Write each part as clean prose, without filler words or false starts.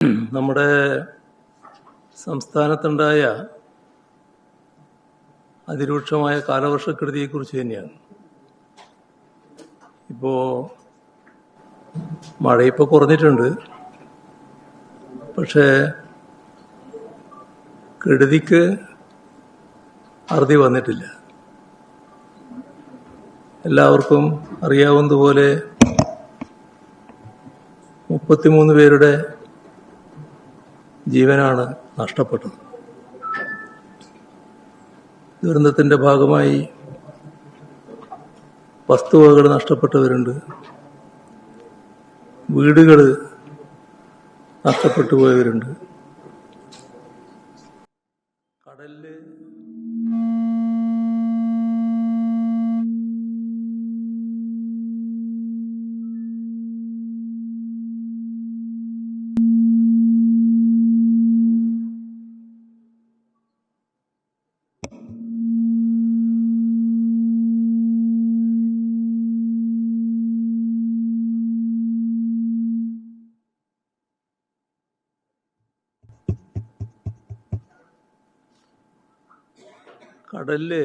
നമ്മുടെ സംസ്ഥാനത്തുണ്ടായ അതിരൂക്ഷമായ കാലവർഷക്കെടുതിയെക്കുറിച്ച് തന്നെയാണ്. മഴ ഇപ്പോൾ കുറഞ്ഞിട്ടുണ്ട്, പക്ഷേ കെടുതിക്ക് അറുതി വന്നിട്ടില്ല. എല്ലാവർക്കും അറിയാവുന്നതുപോലെ 33 പേരുടെ ജീവനാണ് നഷ്ടപ്പെട്ടത്. ദുരന്തത്തിന്റെ ഭാഗമായി വസ്തുവകകൾ നഷ്ടപ്പെട്ടവരുണ്ട്, വീടുകൾ നഷ്ടപ്പെട്ടു പോയവരുണ്ട്. കടലില്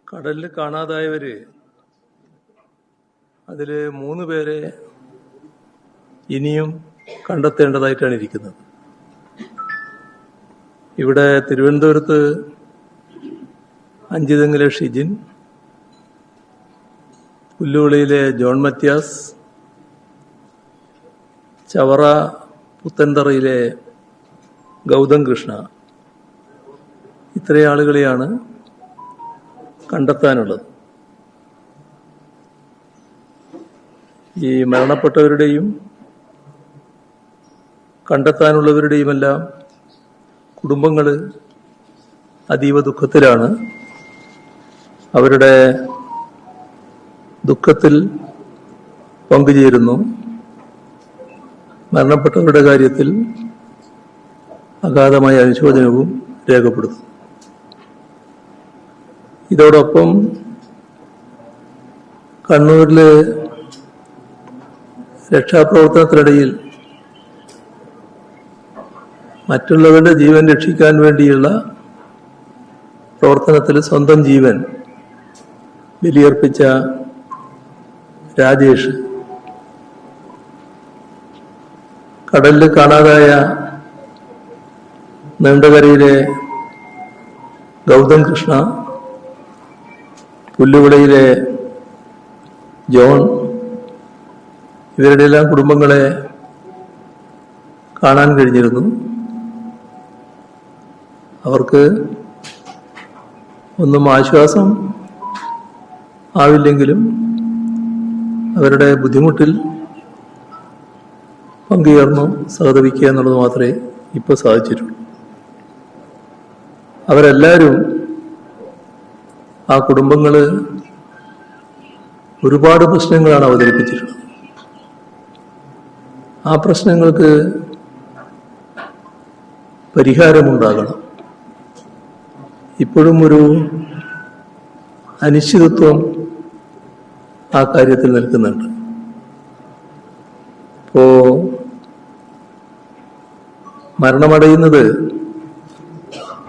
കടലിൽ കാണാതായവര് അതില് 3 പേരെ ഇനിയും കണ്ടെത്തേണ്ടതായിട്ടാണ് ഇരിക്കുന്നത്. ഇവിടെ തിരുവനന്തപുരത്ത് അഞ്ചുതെങ്ങിലെ ഷിജിൻ, പുല്ലുവിളിയിലെ ജോൺ മത്യാസ്, ചവറ പുത്തൻതറയിലെ ഗൗതം കൃഷ്ണ, ഇത്രയും ആളുകളെയാണ് കണ്ടെത്താനുള്ളത്. ഈ മരണപ്പെട്ടവരുടെയും കണ്ടെത്താനുള്ളവരുടെയുമെല്ലാം കുടുംബങ്ങൾ അതീവ ദുഃഖത്തിലാണ്. അവരുടെ ദുഃഖത്തിൽ പങ്കുചേരുന്നു. മരണപ്പെട്ടവരുടെ കാര്യത്തിൽ അഗാധമായ അനുശോചനവും രേഖപ്പെടുത്തുന്നു. ഇതോടൊപ്പം കണ്ണൂരിലെ രക്ഷാപ്രവർത്തനത്തിനിടയിൽ മറ്റുള്ളവരുടെ ജീവൻ രക്ഷിക്കാൻ വേണ്ടിയുള്ള പ്രവർത്തനത്തിൽ സ്വന്തം ജീവൻ ബലിയർപ്പിച്ച രാജേഷ്, കടലിൽ കാണാതായ നീണ്ടകരയിലെ ഗൗതം കൃഷ്ണ, പുല്ലുവിളയിലെ ജോൺ, ഇവരുടെ എല്ലാം കുടുംബങ്ങളെ കാണാൻ കഴിഞ്ഞിരുന്നു. അവർക്ക് ഒന്നും ആശ്വാസം ആവില്ലെങ്കിലും അവരുടെ ബുദ്ധിമുട്ടിൽ പങ്കുചേർന്നു സഹതപിക്കുക എന്നുള്ളത് മാത്രമേ ഇപ്പോൾ സാധിച്ചിട്ടുള്ളൂ. അവരെല്ലാവരും, ആ കുടുംബങ്ങൾ ഒരുപാട് പ്രശ്നങ്ങളാണ് അവതരിപ്പിച്ചിട്ടുള്ളത്. ആ പ്രശ്നങ്ങൾക്ക് പരിഹാരമുണ്ടാകണം. ഇപ്പോഴും ഒരു അനിശ്ചിതത്വം ആ കാര്യത്തിൽ നിൽക്കുന്നുണ്ട്. ഇപ്പോ മരണമടയുന്നത്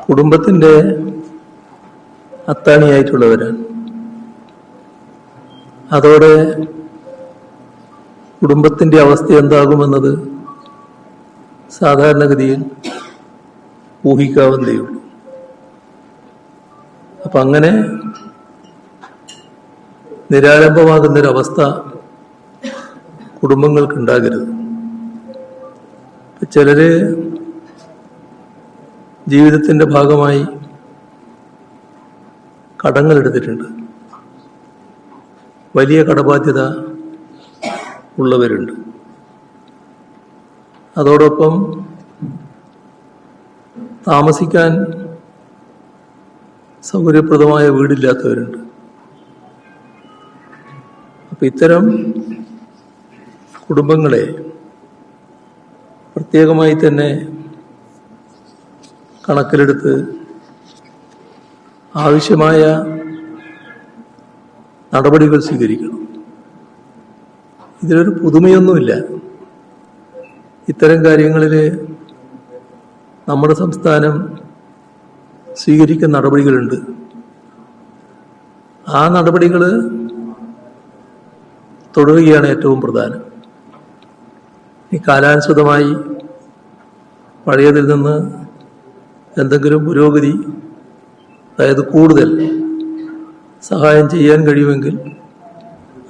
കുടുംബത്തിന്റെ അത്താണിയായിട്ടുള്ളവരാണ്. അതോടെ കുടുംബത്തിന്റെ അവസ്ഥ എന്താകുമെന്നത് സാധാരണഗതിയിൽ ഊഹിക്കാവുന്നതേയുള്ളൂ. അപ്പൊ അങ്ങനെ നിരാലംബമാകുന്നൊരവസ്ഥ കുടുംബങ്ങൾക്കുണ്ടാകരുത്. ചിലര് ജീവിതത്തിന്റെ ഭാഗമായി കടങ്ങളെടുത്തിട്ടുണ്ട്, വലിയ കടബാധ്യത ഉള്ളവരുണ്ട്. അതോടൊപ്പം താമസിക്കാൻ സൗകര്യപ്രദമായ വീടില്ലാത്തവരുണ്ട്. അപ്പൊ ഇത്തരം കുടുംബങ്ങളെ പ്രത്യേകമായി തന്നെ കണക്കിലെടുത്ത് ആവശ്യമായ നടപടികൾ സ്വീകരിക്കണം. ഇതിലൊരു പുതുമയൊന്നുമില്ല. ഇത്തരം കാര്യങ്ങളിൽ നമ്മുടെ സംസ്ഥാനം സ്വീകരിക്കുന്ന നടപടികളുണ്ട്. ആ നടപടികൾ തുടരുകയാണ് ഏറ്റവും പ്രധാനം. ഈ കാലാനുസൃതമായി പഴയതിൽ നിന്ന് എന്തെങ്കിലും പുരോഗതി, അതായത് കൂടുതൽ സഹായം ചെയ്യാൻ കഴിയുമെങ്കിൽ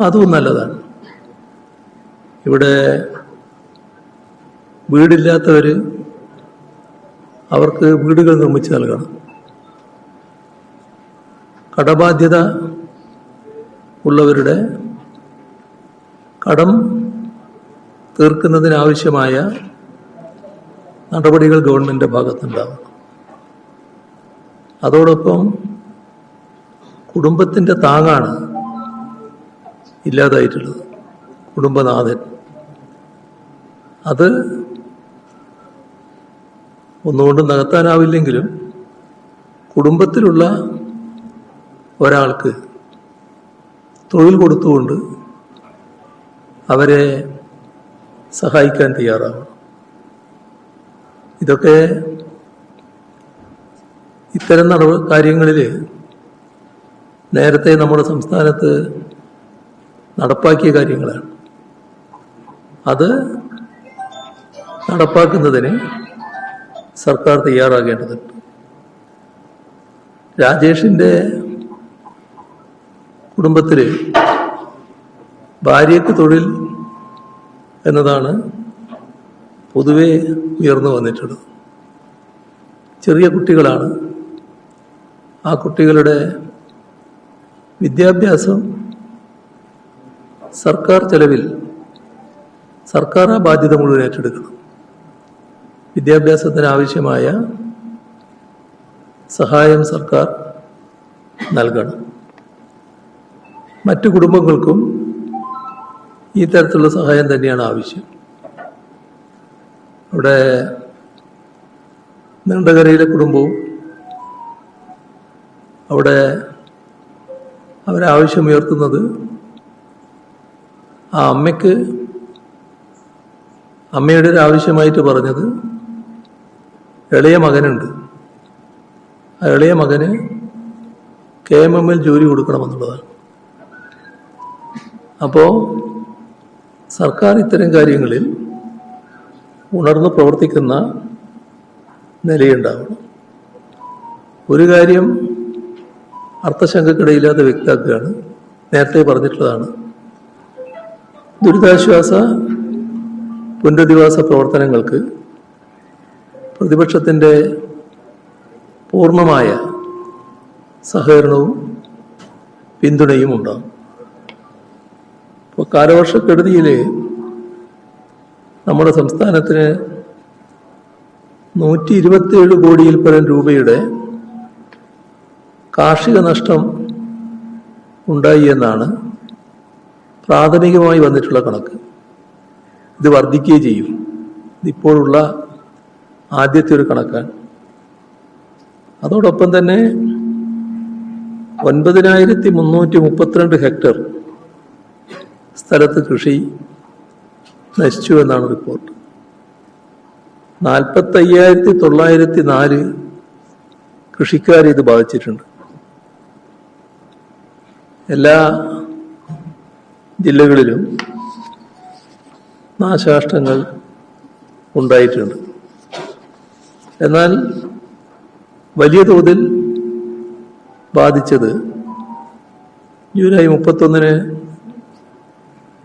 അതും നല്ലതാണ്. ഇവിടെ വീടില്ലാത്തവർ അവർക്ക് വീടുകൾ നിർമ്മിച്ച് നൽകണം. കടബാധ്യത ഉള്ളവരുടെ കടം തീർക്കുന്നതിനാവശ്യമായ നടപടികൾ ഗവൺമെൻറ് ഭാഗത്തുണ്ടാവണം. അതോടൊപ്പം കുടുംബത്തിൻ്റെ താങ്ങാണ് ഇല്ലാതായിട്ടുള്ളത്, കുടുംബനാഥൻ. അത് ഒന്നുകൊണ്ടും നികത്താനാവില്ലെങ്കിലും കുടുംബത്തിലുള്ള ഒരാൾക്ക് തൊഴിൽ കൊടുത്തുകൊണ്ട് അവരെ സഹായിക്കാൻ തയ്യാറാവണം. ഇതൊക്കെ ഇത്തരം കാര്യങ്ങളിൽ നേരത്തെ നമ്മുടെ സംസ്ഥാനത്ത് നടപ്പാക്കിയ കാര്യങ്ങളാണ്. അത് നടപ്പാക്കുന്നതിന് സർക്കാർ തയ്യാറാകേണ്ടതുണ്ട്. രാജേഷിൻ്റെ കുടുംബത്തിൽ ഭാര്യയ്ക്ക് തൊഴിൽ എന്നതാണ് പൊതുവെ ഉയർന്നു വന്നിട്ടുള്ളത്. ചെറിയ കുട്ടികളാണ്. ആ കുട്ടികളുടെ വിദ്യാഭ്യാസം സർക്കാർ ചെലവിൽ സർക്കാർ ആ ബാധ്യത മുഴുവൻ ഏറ്റെടുക്കണം. വിദ്യാഭ്യാസത്തിന് ആവശ്യമായ സഹായം സർക്കാർ നൽകണം. മറ്റു കുടുംബങ്ങൾക്കും ഈ തരത്തിലുള്ള സഹായം തന്നെയാണ് ആവശ്യം. അവിടെ നീണ്ടകരയിലെ കുടുംബവും അവിടെ അവരാവശ്യമുയർത്തുന്നത് ആ അമ്മയുടെ ഒരു ആവശ്യമായിട്ട് പറഞ്ഞത് ഇളയ മകനുണ്ട്. ആ ഇളയ മകന് KMM-ൽ ജോലി കൊടുക്കണമെന്നുള്ളതാണ്. അപ്പോൾ സർക്കാർ ഇത്തരം കാര്യങ്ങളിൽ ഉണർന്ന് പ്രവർത്തിക്കുന്ന നിലയുണ്ടാവണം. ഒരു കാര്യം അർത്ഥശങ്കക്കിടയില്ലാതെ വ്യക്തമാക്കുകയാണ്. നേരത്തെ പറഞ്ഞിട്ടുള്ളതാണ്. ദുരിതാശ്വാസ പുനരധിവാസ പ്രവർത്തനങ്ങൾക്ക് പ്രതിപക്ഷത്തിൻ്റെ പൂർണ്ണമായ സഹകരണവും പിന്തുണയും ഉണ്ടാകും. ഇപ്പോൾ കാലവർഷക്കെടുതിയിൽ നമ്മുടെ സംസ്ഥാനത്തിന് 127 കോടിയിൽ പരം രൂപയുടെ കാർഷിക നഷ്ടം ഉണ്ടായി എന്നാണ് പ്രാഥമികമായി വന്നിട്ടുള്ള കണക്ക്. ഇത് വർദ്ധിക്കുകയും ചെയ്യും. ഇതിപ്പോഴുള്ള ആദ്യത്തെ ഒരു കണക്കാണ്. അതോടൊപ്പം തന്നെ 9332 ഹെക്ടർ സ്ഥലത്ത് കൃഷി നശിച്ചു എന്നാണ് റിപ്പോർട്ട്. 45,904 കൃഷിക്കാരെ ഇത് ബാധിച്ചിട്ടുണ്ട്. എല്ലാ ജില്ലകളിലും നാശനഷ്ടങ്ങൾ ഉണ്ടായിട്ടുണ്ട്. എന്നാൽ വലിയ തോതിൽ ബാധിച്ചത് ജൂലൈ 31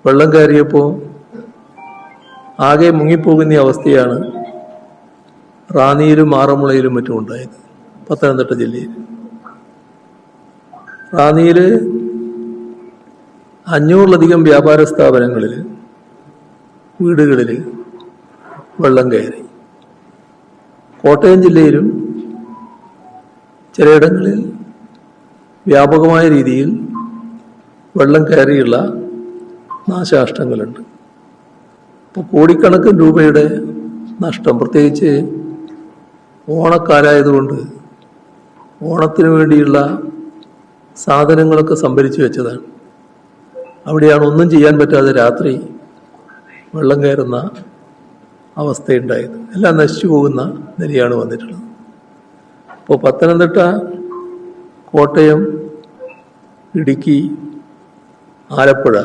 വെള്ളം കയറിയപ്പോൾ ആകെ മുങ്ങിപ്പോകുന്ന അവസ്ഥയാണ് റാന്നിയിലും ആറന്മുളയിലും മറ്റും ഉണ്ടായത്. പത്തനംതിട്ട ജില്ലയിൽ റാന്നിയിൽ 500-ലധികം വ്യാപാര സ്ഥാപനങ്ങളിൽ, വീടുകളിൽ വെള്ളം കയറി. കോട്ടയം ജില്ലയിലും ചിലയിടങ്ങളിൽ വ്യാപകമായ രീതിയിൽ വെള്ളം കയറിയുള്ള നാശനഷ്ടങ്ങളുണ്ട്. ഇപ്പോൾ കോടിക്കണക്കിന് രൂപയുടെ നഷ്ടം, പ്രത്യേകിച്ച് ഓണക്കാലായതുകൊണ്ട് ഓണത്തിന് വേണ്ടിയുള്ള സാധനങ്ങളൊക്കെ സംഭരിച്ചു വെച്ചതാണ്. അവിടെയാണ് ഒന്നും ചെയ്യാൻ പറ്റാതെ രാത്രി വെള്ളം കയറുന്ന അവസ്ഥയുണ്ടായത്. എല്ലാം നശിച്ചു പോകുന്ന നിലയാണ് വന്നിട്ടുള്ളത്. ഇപ്പോൾ പത്തനംതിട്ട, കോട്ടയം, ഇടുക്കി, ആലപ്പുഴ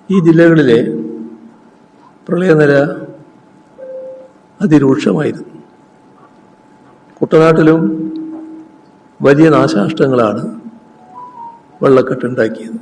ഈ ജില്ലകളിലെ പ്രളയനില അതിരൂക്ഷമായിരുന്നു. കുട്ടനാട്ടിലും വലിയ നാശനഷ്ടങ്ങളാണ് വെള്ളക്കെട്ടുണ്ടാക്കിയത്.